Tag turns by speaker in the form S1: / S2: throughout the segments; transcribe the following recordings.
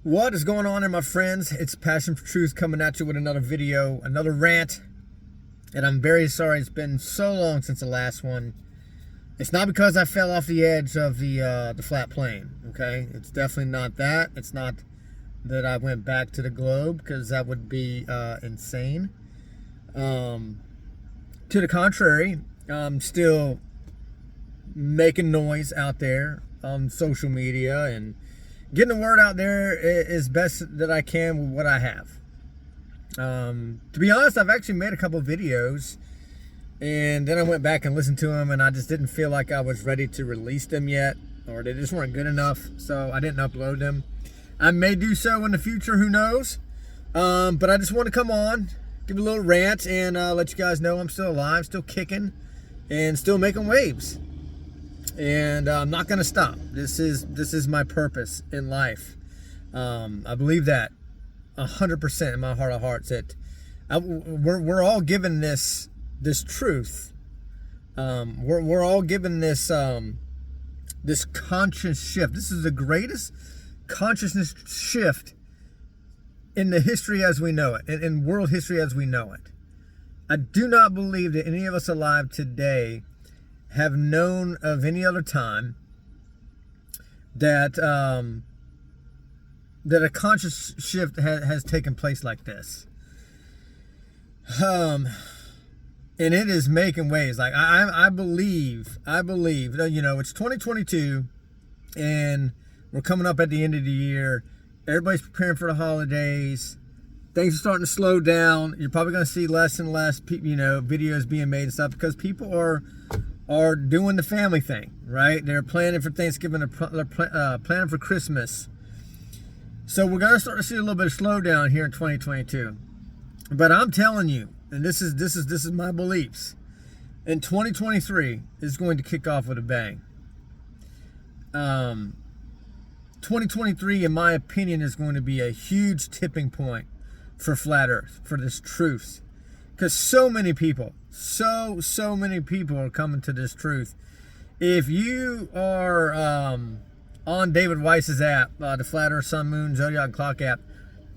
S1: What is going on there, my friends? It's Passion for Truth coming at you with another video, another rant. And I'm very sorry it's been so long since the last one. It's not because I fell off the edge of the flat plane, okay? It's definitely not that. It's not that I went back to the globe, because that would be insane. To the contrary, I'm still making noise out there on social media and getting the word out there as best that I can with what I have. To be honest, I've actually made a couple of videos, and then I went back and listened to them, and I just didn't feel like I was ready to release them yet, or they just weren't good enough, so I didn't upload them. I may do so in the future, who knows? But I just want to come on, give a little rant, and let you guys know I'm still alive, still kicking, and still making waves. And I'm not going to stop. This is my purpose in life. I believe that 100% in my heart of hearts, that we're all given this truth. We're all given this this conscious shift. This is the greatest consciousness shift in the history as we know it, in world history as we know it. I do not believe that any of us alive today have known of any other time that that a conscious shift has taken place like this. And it is making waves. Like I believe, you know, it's 2022 and we're coming up at the end of the year. Everybody's preparing for the holidays. Things are starting to slow down. You're probably going to see less and less, you know, videos being made and stuff, because people are doing the family thing, right? They're planning for Thanksgiving, they're planning for Christmas. So we're going to start to see a little bit of slowdown here in 2022. But I'm telling you, and this is my beliefs, in 2023 is going to kick off with a bang. 2023, in my opinion, is going to be a huge tipping point for Flat Earth, for this truth. Because so many people are coming to this truth. If you are on David Weiss's app, the Flat Earth Sun Moon Zodiac Clock app,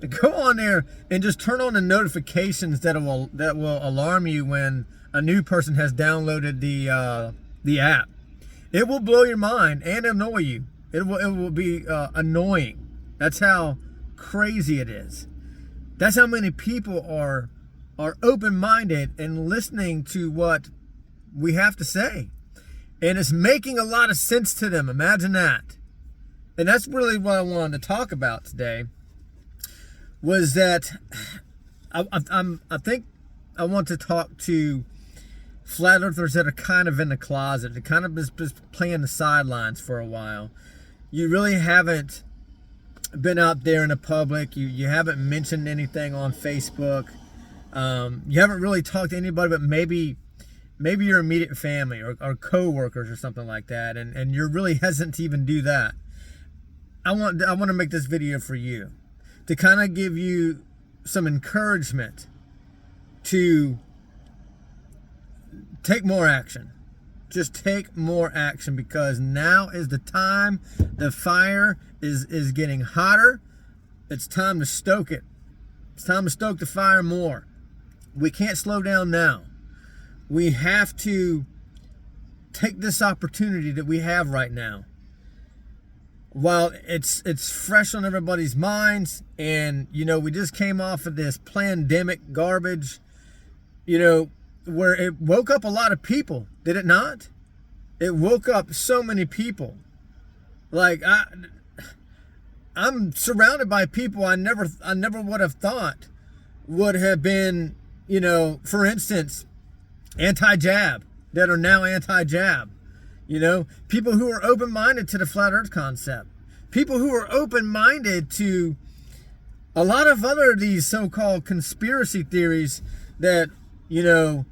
S1: go on there and just turn on the notifications that will alarm you when a new person has downloaded the app. It will blow your mind and annoy you. It will be annoying. That's how crazy it is. That's how many people are open-minded and listening to what we have to say. And it's making a lot of sense to them. Imagine that. And that's really what I wanted to talk about today, was that I think I want to talk to flat earthers that are kind of in the closet, that kind of just playing the sidelines for a while. You really haven't been out there in the public. You haven't mentioned anything on Facebook. You haven't really talked to anybody but maybe your immediate family or co-workers or something like that, and you're really hesitant to even do that. I want to make this video for you, to kind of give you some encouragement to take more action. Just take more action, because now is the time. The fire is getting hotter. It's time to stoke it. It's time to stoke the fire more. We can't slow down now. We have to take this opportunity that we have right now, while it's fresh on everybody's minds. And, you know, we just came off of this pandemic garbage, you know, where it woke up a lot of people, did it not? It woke up so many people. Like, I'm surrounded by people I never would have thought would have been, you know, for instance, anti-jab, that are now anti-jab. You know, people who are open-minded to the flat earth concept. People who are open-minded to a lot of other of these so-called conspiracy theories that, you know,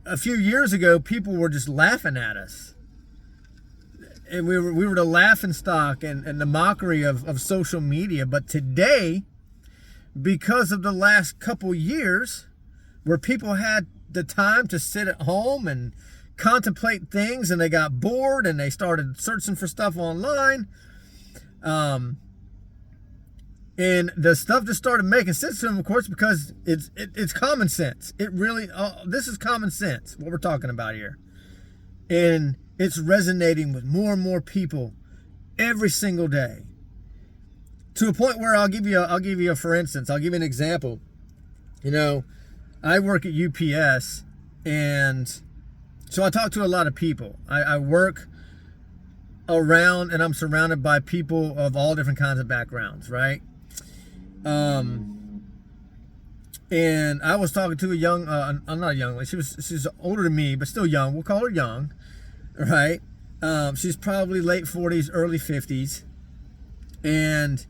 S1: a few years ago people were just laughing at us. And we were the laughing stock and the mockery of social media. But today, because of the last couple years, where people had the time to sit at home and contemplate things, and they got bored and they started searching for stuff online, And the stuff just started making sense to him, of course, because it's common sense. It really, this is common sense, what we're talking about here. And it's resonating with more and more people every single day. To a point where I'll give you a for instance, I'll give you an example. You know, I work at UPS, and so I talk to a lot of people. I work around, and I'm surrounded by people of all different kinds of backgrounds, right? And I was talking to a young, I'm not a young lady. She's older than me, but still young. We'll call her young, right? She's probably late 40s, early 50s. And,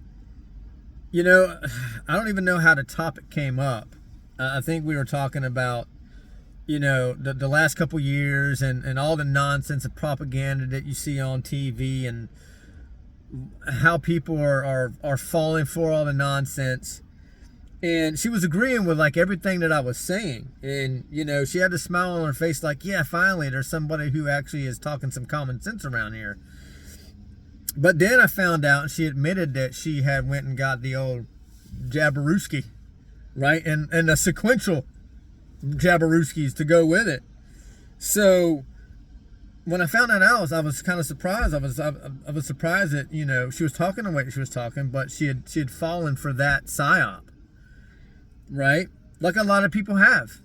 S1: you know, I don't even know how the topic came up. I think we were talking about, you know, the last couple years and all the nonsense and propaganda that you see on TV, and how people are falling for all the nonsense. And she was agreeing with like everything that I was saying. And, you know, she had a smile on her face like, yeah, finally there's somebody who actually is talking some common sense around here. But then I found out, and she admitted that she had went and got the old Jabiruski, right? And the sequential Jabiruskis to go with it. So when I found that out, I was kind of surprised. I was surprised that, you know, she was talking the way she was talking, but she had fallen for that psyop, right? Like a lot of people have.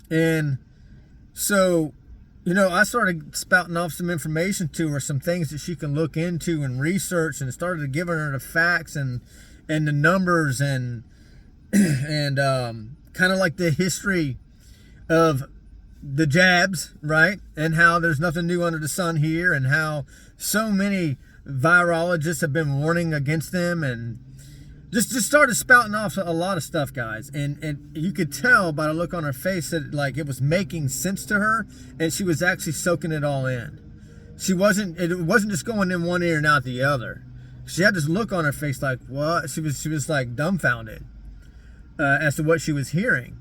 S1: And so, you know, I started spouting off some information to her, some things that she can look into and research, and started giving her the facts and the numbers and kind of like the history of the jabs, right? And how there's nothing new under the sun here, and how so many virologists have been warning against them, and just started spouting off a lot of stuff, guys. And you could tell by the look on her face that like it was making sense to her, and she was actually soaking it all in. It wasn't just going in one ear and out the other. She had this look on her face like, what? She was like dumbfounded as to what she was hearing.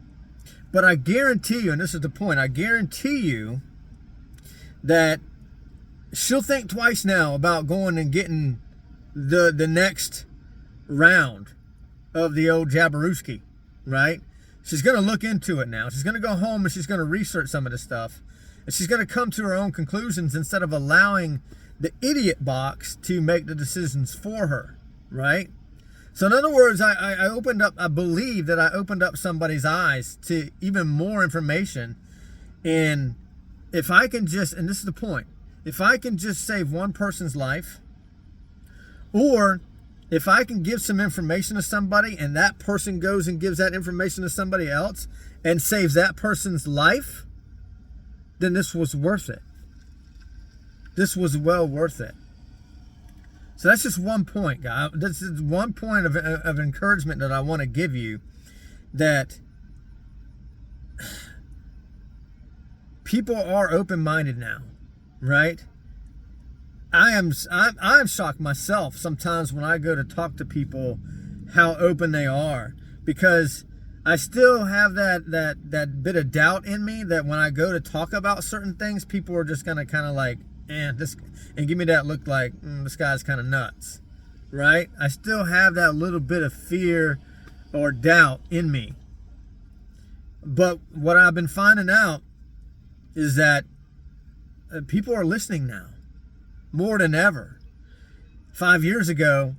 S1: But I guarantee you, and this is the point, I guarantee you that she'll think twice now about going and getting the next round of the old Jabiruski, right? She's going to look into it now. She's going to go home and she's going to research some of this stuff. And she's going to come to her own conclusions instead of allowing the idiot box to make the decisions for her, right? So in other words, I believe that I opened up somebody's eyes to even more information. And if I can just, and this is the point, if I can just save one person's life, or if I can give some information to somebody and that person goes and gives that information to somebody else and saves that person's life, then this was worth it. This was well worth it. So that's just one point, guys. This is one point of encouragement that I want to give you, that people are open-minded now, right? I'm shocked myself sometimes when I go to talk to people how open they are, because I still have that bit of doubt in me that when I go to talk about certain things, people are just gonna kind of like, and give me that look like, this guy's kind of nuts, right? I still have that little bit of fear or doubt in me. But what I've been finding out is that people are listening now more than ever. 5 years ago,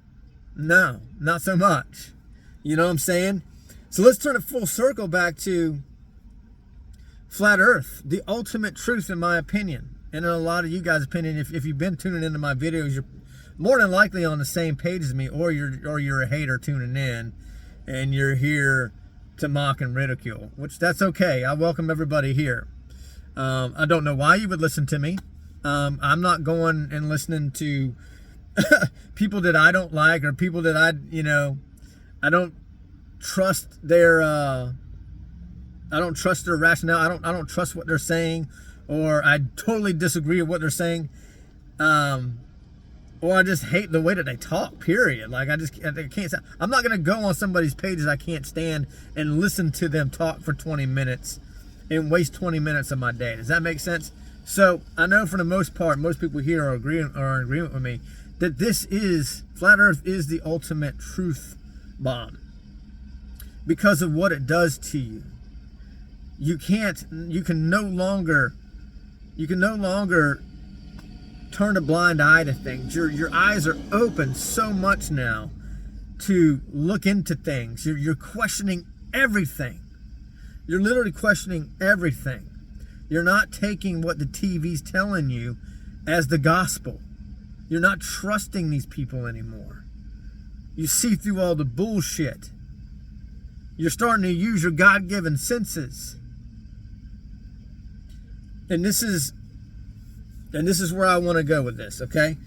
S1: no, not so much. You know what I'm saying? So let's turn it full circle back to flat Earth, the ultimate truth in my opinion. And in a lot of you guys' opinion, if you've been tuning into my videos, you're more than likely on the same page as me, or you're a hater tuning in, and you're here to mock and ridicule, which that's okay. I welcome everybody here. I don't know why you would listen to me. I'm not going and listening to people that I don't like, or people that I don't trust their rationale. I don't trust what they're saying, or I totally disagree with what they're saying, or I just hate the way that they talk, period. Like I can't. I'm not gonna go on somebody's pages I can't stand and listen to them talk for 20 minutes and waste 20 minutes of my day. Does that make sense? So I know for the most part, most people here are in agreement with me that Flat Earth is the ultimate truth bomb because of what it does to you. You can no longer turn a blind eye to things. Your eyes are open so much now to look into things. You're questioning everything. You're literally questioning everything. You're not taking what the TV's telling you as the gospel. You're not trusting these people anymore. You see through all the bullshit. You're starting to use your God-given senses. And this is where I want to go with this, okay?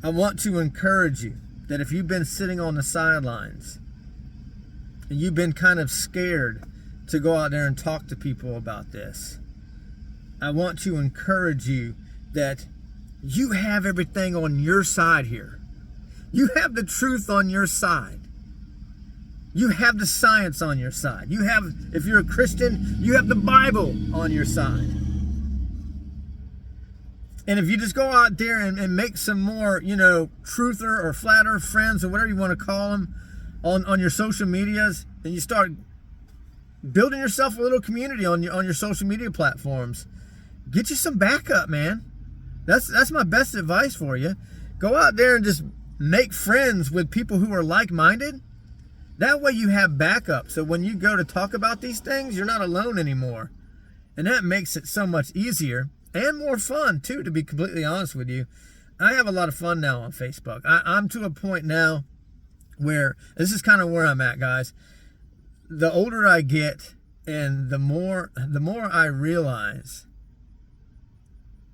S1: I want to encourage you that if you've been sitting on the sidelines and you've been kind of scared to go out there and talk to people about this, I want to encourage you that you have everything on your side here. You have the truth on your side. You have the science on your side. You have, if you're a Christian, you have the Bible on your side. And if you just go out there and make some more, truther or flat earth friends or whatever you want to call them on your social medias, and you start building yourself a little community on your social media platforms, get you some backup, man. That's my best advice for you. Go out there and just make friends with people who are like-minded. That way you have backup. So when you go to talk about these things, you're not alone anymore. And that makes it so much easier and more fun, too, to be completely honest with you. I have a lot of fun now on Facebook. I'm to a point now where, this is kind of where I'm at, guys. The older I get and the more I realize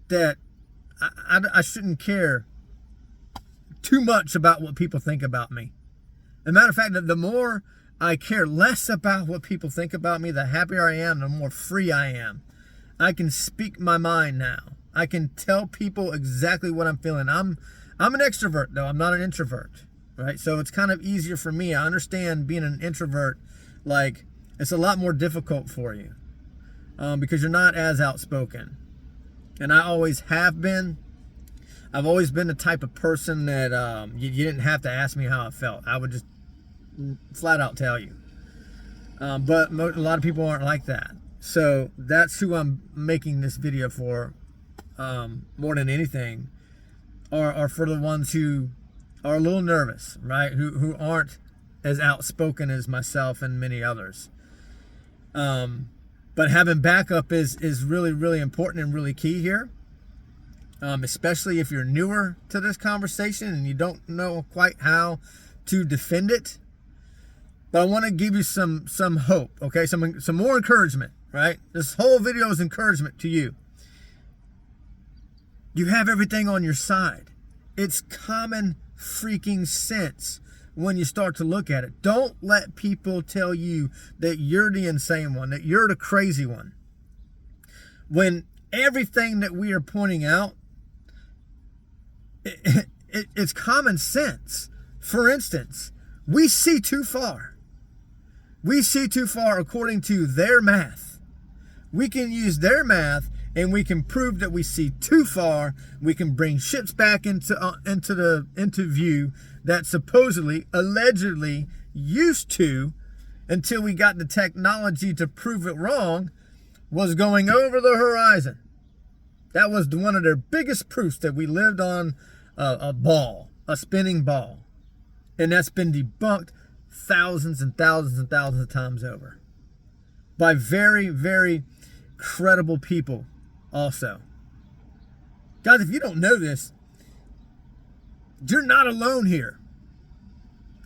S1: that I shouldn't care too much about what people think about me. As a matter of fact, the more I care less about what people think about me, the happier I am, the more free I am. I can speak my mind now. I can tell people exactly what I'm feeling. I'm an extrovert, though. I'm not an introvert, right? So it's kind of easier for me. I understand being an introvert, like, it's a lot more difficult for you because you're not as outspoken. And I always have been. I've always been the type of person that you didn't have to ask me how I felt. I would just flat out tell you. But a lot of people aren't like that. So that's who I'm making this video for more than anything, are for the ones who are a little nervous, right? Who aren't as outspoken as myself and many others. But having backup is really, really important and really key here. Especially if you're newer to this conversation and you don't know quite how to defend it. But I want to give you some hope, okay? Some more encouragement, right? This whole video is encouragement to you. You have everything on your side. It's common freaking sense when you start to look at it. Don't let people tell you that you're the insane one, that you're the crazy one. When everything that we are pointing out, it's common sense. For instance, we see too far. We see too far according to their math. We can use their math and we can prove that we see too far. We can bring ships back into view that supposedly, allegedly used to, until we got the technology to prove it wrong, was going over the horizon. That was one of their biggest proofs that we lived on a spinning ball. And that's been debunked thousands and thousands and thousands of times over by very, very credible people also. Guys, if you don't know this, you're not alone here.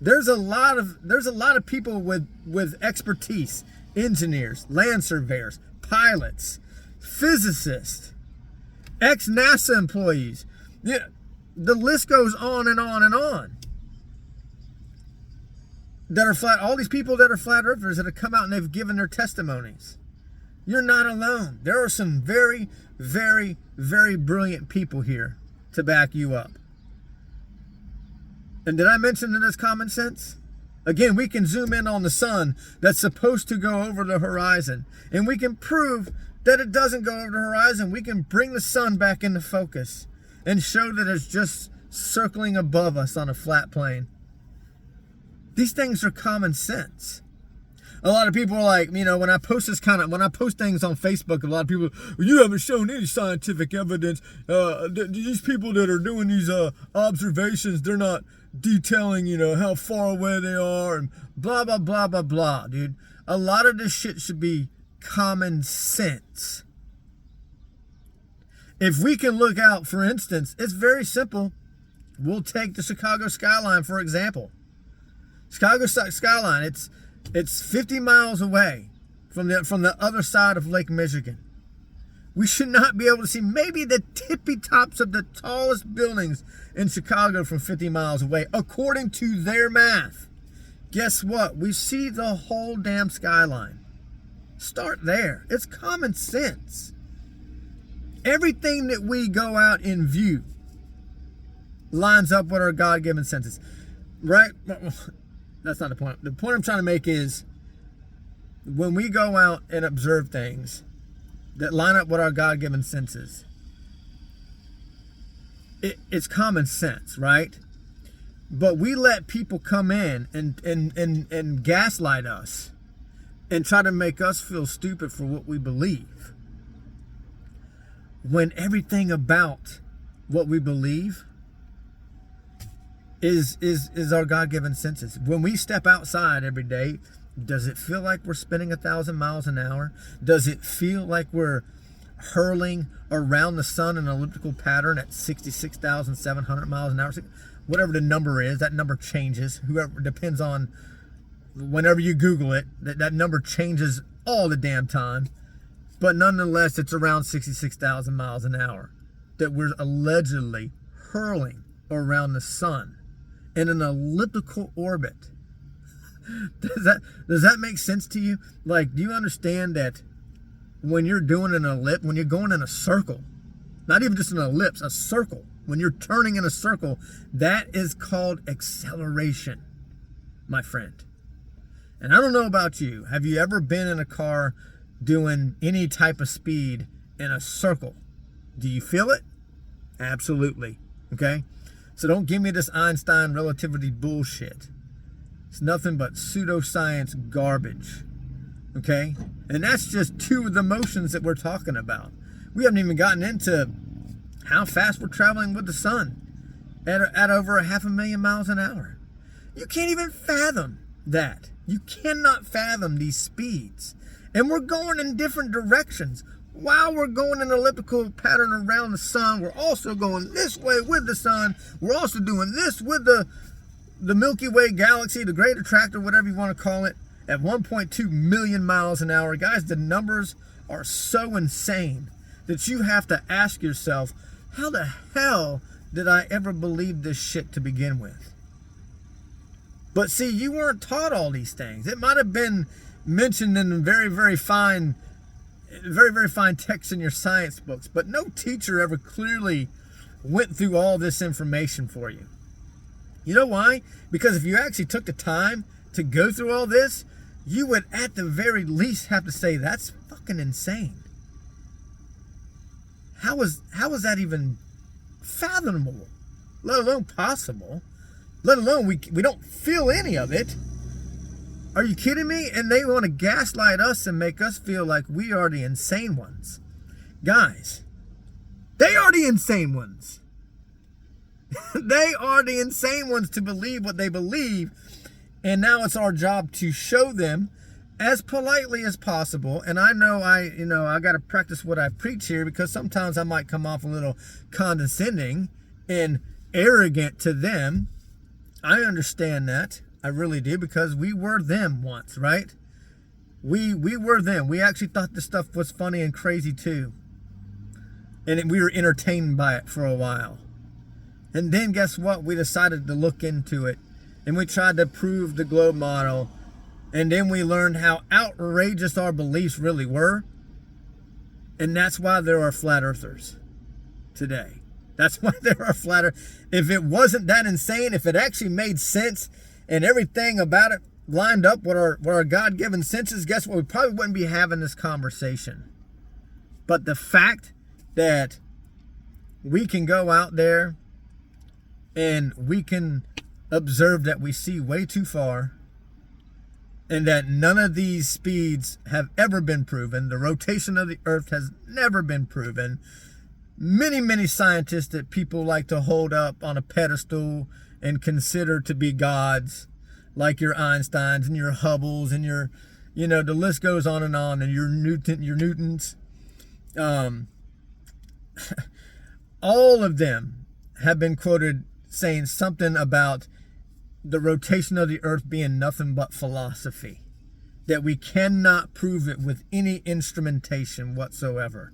S1: There's a lot of people with expertise, engineers, land surveyors, pilots, physicists, ex-NASA employees. Yeah, the list goes on and on and on. All these people that are flat earthers that have come out and they've given their testimonies. You're not alone. There are some very, very, very brilliant people here to back you up. And did I mention that it's common sense? Again, we can zoom in on the sun that's supposed to go over the horizon, and we can prove that it doesn't go over the horizon. We can bring the sun back into focus, and show that it's just circling above us on a flat plane. These things are common sense. A lot of people are like, when I post things on Facebook, a lot of people, you haven't shown any scientific evidence. These people that are doing these observations, they're not detailing, how far away they are and blah, blah, blah, blah, blah, dude. A lot of this shit should be common sense. If we can look out, for instance, it's very simple. We'll take the Chicago skyline, for example. Chicago skyline, it's 50 miles away from the other side of Lake Michigan. We should not be able to see maybe the tippy tops of the tallest buildings in Chicago from 50 miles away, according to their math. Guess what? We see the whole damn skyline. Start there. It's common sense. Everything that we go out and view lines up with our God-given senses. Right? That's not the point. The point I'm trying to make is when we go out and observe things that line up with our God-given senses, it's common sense, right? But we let people come in and gaslight us and try to make us feel stupid for what we believe, when everything about what we believe is our God-given senses. When we step outside every day, does it feel like we're spinning 1,000 miles an hour? Does it feel like we're hurling around the sun in an elliptical pattern at 66,700 miles an hour? Whatever the number is, that number changes. Whoever, depends on, whenever you Google it, that number changes all the damn time. But nonetheless, it's around 66,000 miles an hour that we're allegedly hurling around the sun in an elliptical orbit. Does that make sense to you? Like, do you understand that when you're doing an ellipse, when you're going in a circle, not even just an ellipse, a circle, when you're turning in a circle, that is called acceleration, my friend. And I don't know about you. Have you ever been in a car doing any type of speed in a circle? Do you feel it? Absolutely. Okay? So don't give me this Einstein relativity bullshit. It's nothing but pseudoscience garbage. Okay? And that's just two of the motions that we're talking about. We haven't even gotten into how fast we're traveling with the sun at over 500,000 miles an hour. You can't even fathom that. You cannot fathom these speeds. And we're going in different directions. While we're going in an elliptical pattern around the sun, we're also going this way with the sun. We're also doing this with the Milky Way galaxy, the Great Attractor, whatever you want to call it, at 1.2 million miles an hour. Guys, the numbers are so insane that you have to ask yourself, how the hell did I ever believe this shit to begin with? But see, you weren't taught all these things. It might have been mentioned in very, very fine text in your science books, but no teacher ever clearly went through all this information for you. You know why? Because if you actually took the time to go through all this, you would at the very least have to say, that's fucking insane. How is that even fathomable? Let alone possible? Let alone we don't feel any of it. Are you kidding me? And they want to gaslight us and make us feel like we are the insane ones. Guys, they are the insane ones. They are the insane ones to believe what they believe. And now it's our job to show them as politely as possible. And I know I got to practice what I preach here, because sometimes I might come off a little condescending and arrogant to them. I understand that. I really do, because we were them once, right? We were them. We actually thought this stuff was funny and crazy too. And we were entertained by it for a while. And then guess what? We decided to look into it. And we tried to prove the globe model. And then we learned how outrageous our beliefs really were. And that's why there are flat earthers today. That's why there are flat earthers. If it wasn't that insane, if it actually made sense and everything about it lined up with our God-given senses, guess what? We probably wouldn't be having this conversation. But the fact that we can go out there and we can observe that we see way too far, and that none of these speeds have ever been proven. The rotation of the earth has never been proven. Many scientists that people like to hold up on a pedestal and consider to be gods, like your Einsteins and your Hubbles and your, the list goes on, and your Newtons. All of them have been quoted saying something about the rotation of the earth being nothing but philosophy, that we cannot prove it with any instrumentation whatsoever.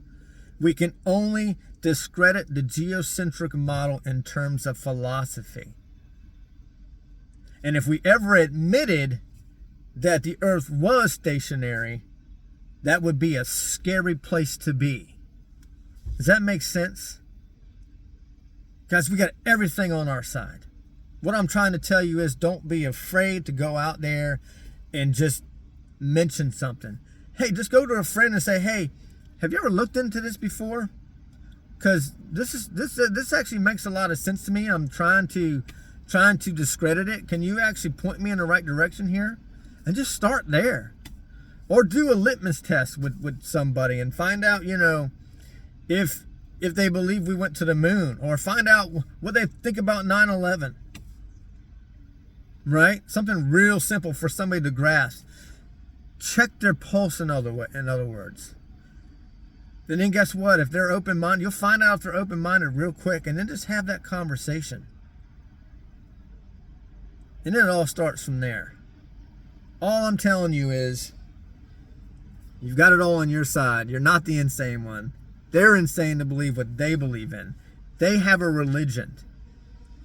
S1: We can only discredit the geocentric model in terms of philosophy. And if we ever admitted that the earth was stationary, that would be a scary place to be. Does that make sense? Guys, we got everything on our side. What I'm trying to tell you is, don't be afraid to go out there and just mention something. Hey, just go to a friend and say, hey, have you ever looked into this before? Because this actually makes a lot of sense to me. I'm trying to discredit it. Can you actually point me in the right direction here? And just start there. Or do a litmus test with somebody and find out, if they believe we went to the moon, or find out what they think about 9/11. Right? Something real simple for somebody to grasp. Check their pulse, in other words. And then guess what? If they're open-minded, you'll find out if they're open-minded real quick, and then just have that conversation. And then it all starts from there. All I'm telling you is, you've got it all on your side. You're not the insane one. They're insane to believe what they believe in. They have a religion.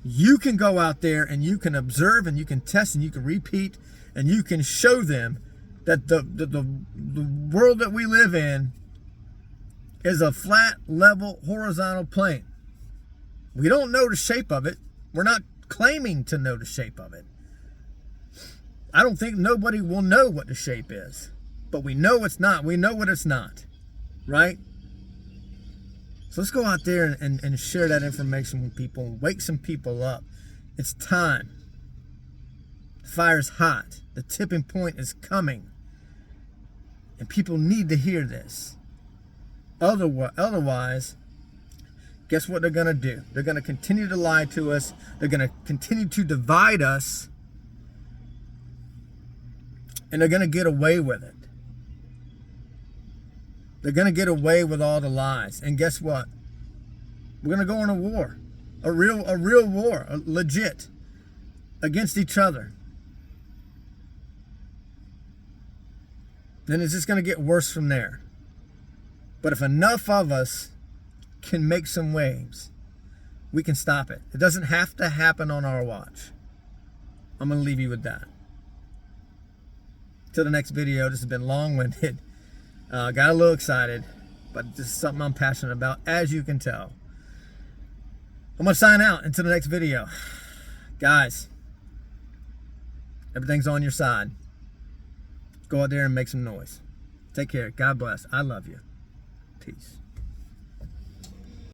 S1: You can go out there and you can observe and you can test and you can repeat and you can show them that the world that we live in is a flat, level, horizontal plane. We don't know the shape of it. We're not claiming to know the shape of it. I don't think nobody will know what the shape is, but we know it's not. We know what it's not, right? So let's go out there and share that information with people and wake some people up. It's time. The fire's hot. The tipping point is coming. And people need to hear this. Otherwise, guess what they're going to do? They're going to continue to lie to us. They're going to continue to divide us. And they're going to get away with it. They're going to get away with all the lies. And guess what? We're going to go on a war. A real war. Legit. Against each other. Then it's just going to get worse from there. But if enough of us can make some waves, we can stop it. It doesn't have to happen on our watch. I'm going to leave you with that. Till the next video. This has been long-winded. Got a little excited, but this is something I'm passionate about, as you can tell. I'm going to sign out until the next video. Guys, everything's on your side. Go out there and make some noise. Take care. God bless. I love you. Peace.